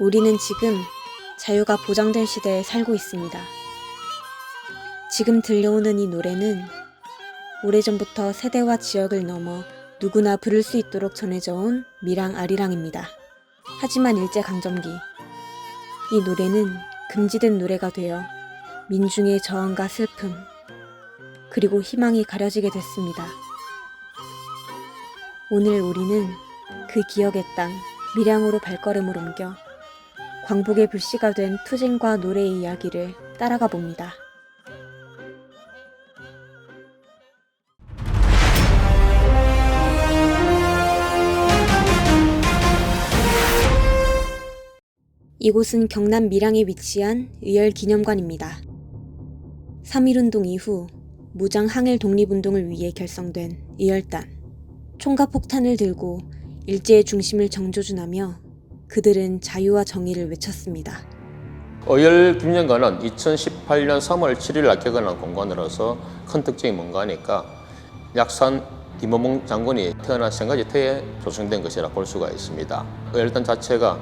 우리는 지금 자유가 보장된 시대에 살고 있습니다. 지금 들려오는 이 노래는 오래전부터 세대와 지역을 넘어 누구나 부를 수 있도록 전해져 온 미랑 아리랑입니다. 하지만 일제강점기, 이 노래는 금지된 노래가 되어 민중의 저항과 슬픔, 그리고 희망이 가려지게 됐습니다. 오늘 우리는 그 기억의 땅 밀양으로 발걸음을 옮겨 광복의 불씨가 된 투쟁과 노래의 이야기를 따라가 봅니다. 이곳은 경남 밀양에 위치한 의열기념관입니다. 3.1운동 이후 무장 항일 독립운동을 위해 결성된 의열단. 총과 폭탄을 들고 일제의 중심을 정조준하며 그들은 자유와 정의를 외쳤습니다. 의열기념관은 2018년 3월 7일 날 개관한 공간으로서 큰 특징이 뭔가 하니까 약산 김어몽 장군이 태어난 생가지 터에 조성된 것이라 볼 수가 있습니다. 의열단 자체가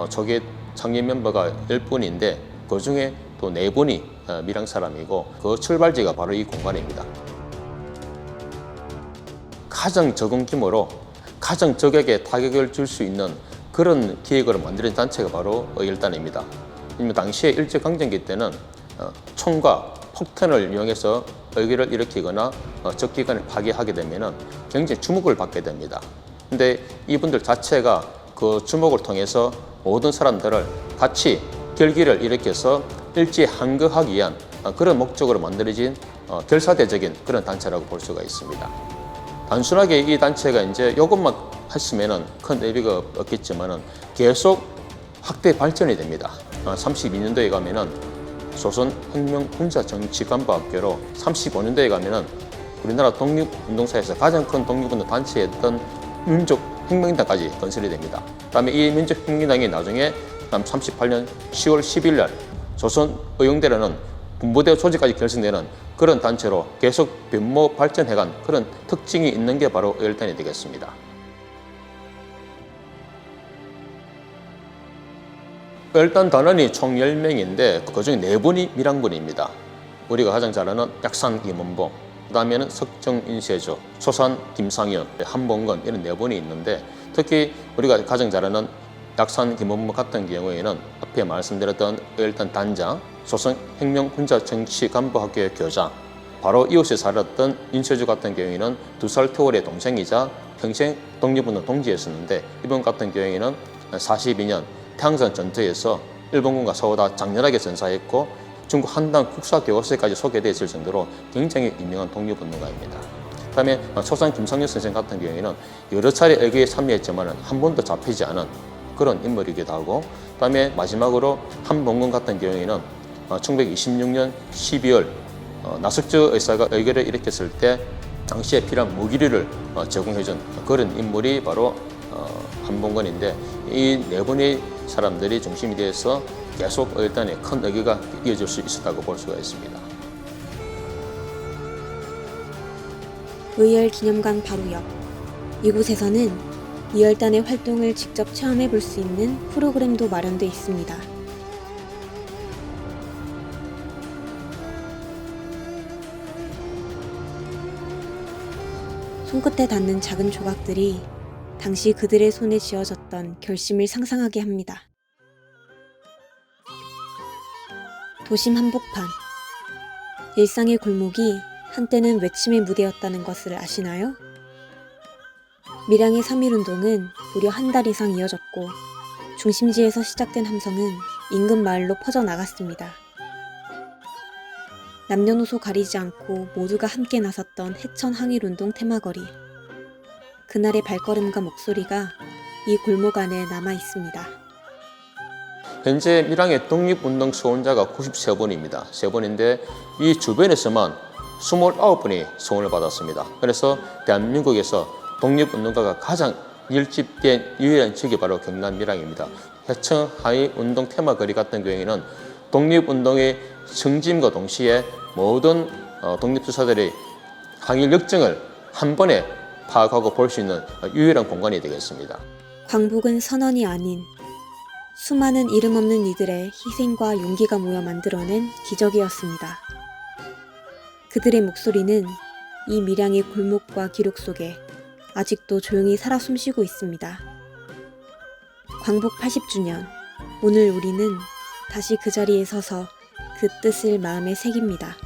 초기 창립 멤버가 10분인데 그 중에 또 4분이 밀양 사람이고 그 출발지가 바로 이 공간입니다. 가장 적은 규모로 가장 적에게 타격을 줄 수 있는 그런 기획으로 만든 단체가 바로 의열단입니다. 당시에 일제강점기 때는 총과 폭탄을 이용해서 의기를 일으키거나 적기관을 파괴하게 되면 굉장히 주목을 받게 됩니다. 근데 이분들 자체가 그 주목을 통해서 모든 사람들을 같이 결기를 일으켜서 일제에 항거하기 위한 그런 목적으로 만들어진 결사대적인 그런 단체라고 볼 수가 있습니다. 단순하게 이 단체가 이제 이것만 했으면 큰 의미가 없겠지만은 계속 확대 발전이 됩니다. 32년도에 가면은 조선혁명군사정치관부학교로 35년도에 가면은 우리나라 독립운동사에서 가장 큰 독립운동 단체였던 민족혁명당까지 건설이 됩니다. 그다음에 이 민족혁명당이 나중에 38년 10월 10일 날 조선의용대라는 군부대 조직까지 결성되는 그런 단체로 계속 변모 발전해간 그런 특징이 있는 게 바로 의열단이 되겠습니다. 의열단 단원이 총 10명인데 그중에 4분이 밀양군입니다. 우리가 가장 잘 아는 약산 김원봉, 그 다음에는 석정 인쇄조, 초산 김상현, 한봉건 이런 4분이 있는데 특히 우리가 가장 잘 아는 약산 김원봉 같은 경우에는 앞에 말씀드렸던 의열단 단장, 조선혁명군사정치관부학교의 교장, 바로 이웃에 살았던 인쇄조 같은 경우에는 2살 터울의 동생이자 평생 독립운동 동지였었는데 이분 같은 경우에는 42년 태항선 전투에서 일본군과 싸우다 장렬하게 전사했고 중국 한당 국사교과서에까지 소개되어 있을 정도로 굉장히 유명한 독립운동가입니다. 그다음에 초산 김상현 선생 같은 경우에는 여러 차례 의기에 참여했지만 한 번도 잡히지 않은 그런 인물이기도 하고, 그다음에 마지막으로 한봉건 같은 경우에는 1926년 12월 나석저 의사가 의결을 일으켰을 때 당시에 필요한 무기류를 제공해준 그런 인물이 바로 한봉건인데 이 4분의 사람들이 중심이 돼서 계속 의열단의 큰 의기가 이어질 수 있었다고 볼 수가 있습니다. 의열기념관 바로 옆, 이곳에서는 의열단의 활동을 직접 체험해 볼 수 있는 프로그램도 마련돼 있습니다. 손끝에 닿는 작은 조각들이 당시 그들의 손에 쥐어졌던 결심을 상상하게 합니다. 도심 한복판, 일상의 골목이 한때는 외침의 무대였다는 것을 아시나요? 밀양의 3.1운동은 무려 한 달 이상 이어졌고 중심지에서 시작된 함성은 인근 마을로 퍼져나갔습니다. 남녀노소 가리지 않고 모두가 함께 나섰던 해천 항일운동 테마거리. 그날의 발걸음과 목소리가 이 골목 안에 남아 있습니다. 현재 밀양의 독립운동 수호자가 93분입니다. 3분인데 이 주변에서만 29분이 수원을 받았습니다. 그래서 대한민국에서 독립운동가가 가장 밀집된 유일한 지역이 바로 경남 밀양입니다. 해청 항일운동 테마거리 같은 경우에는 독립운동의 성짐과 동시에 모든 독립투사들의 항일 역정을 한 번에 파악하고 볼 수 있는 유일한 공간이 되겠습니다. 광복은 선언이 아닌 수많은 이름 없는 이들의 희생과 용기가 모여 만들어낸 기적이었습니다. 그들의 목소리는 이 밀양의 골목과 기록 속에 아직도 조용히 살아 숨쉬고 있습니다. 광복 80주년, 오늘 우리는 다시 그 자리에 서서 그 뜻을 마음에 새깁니다.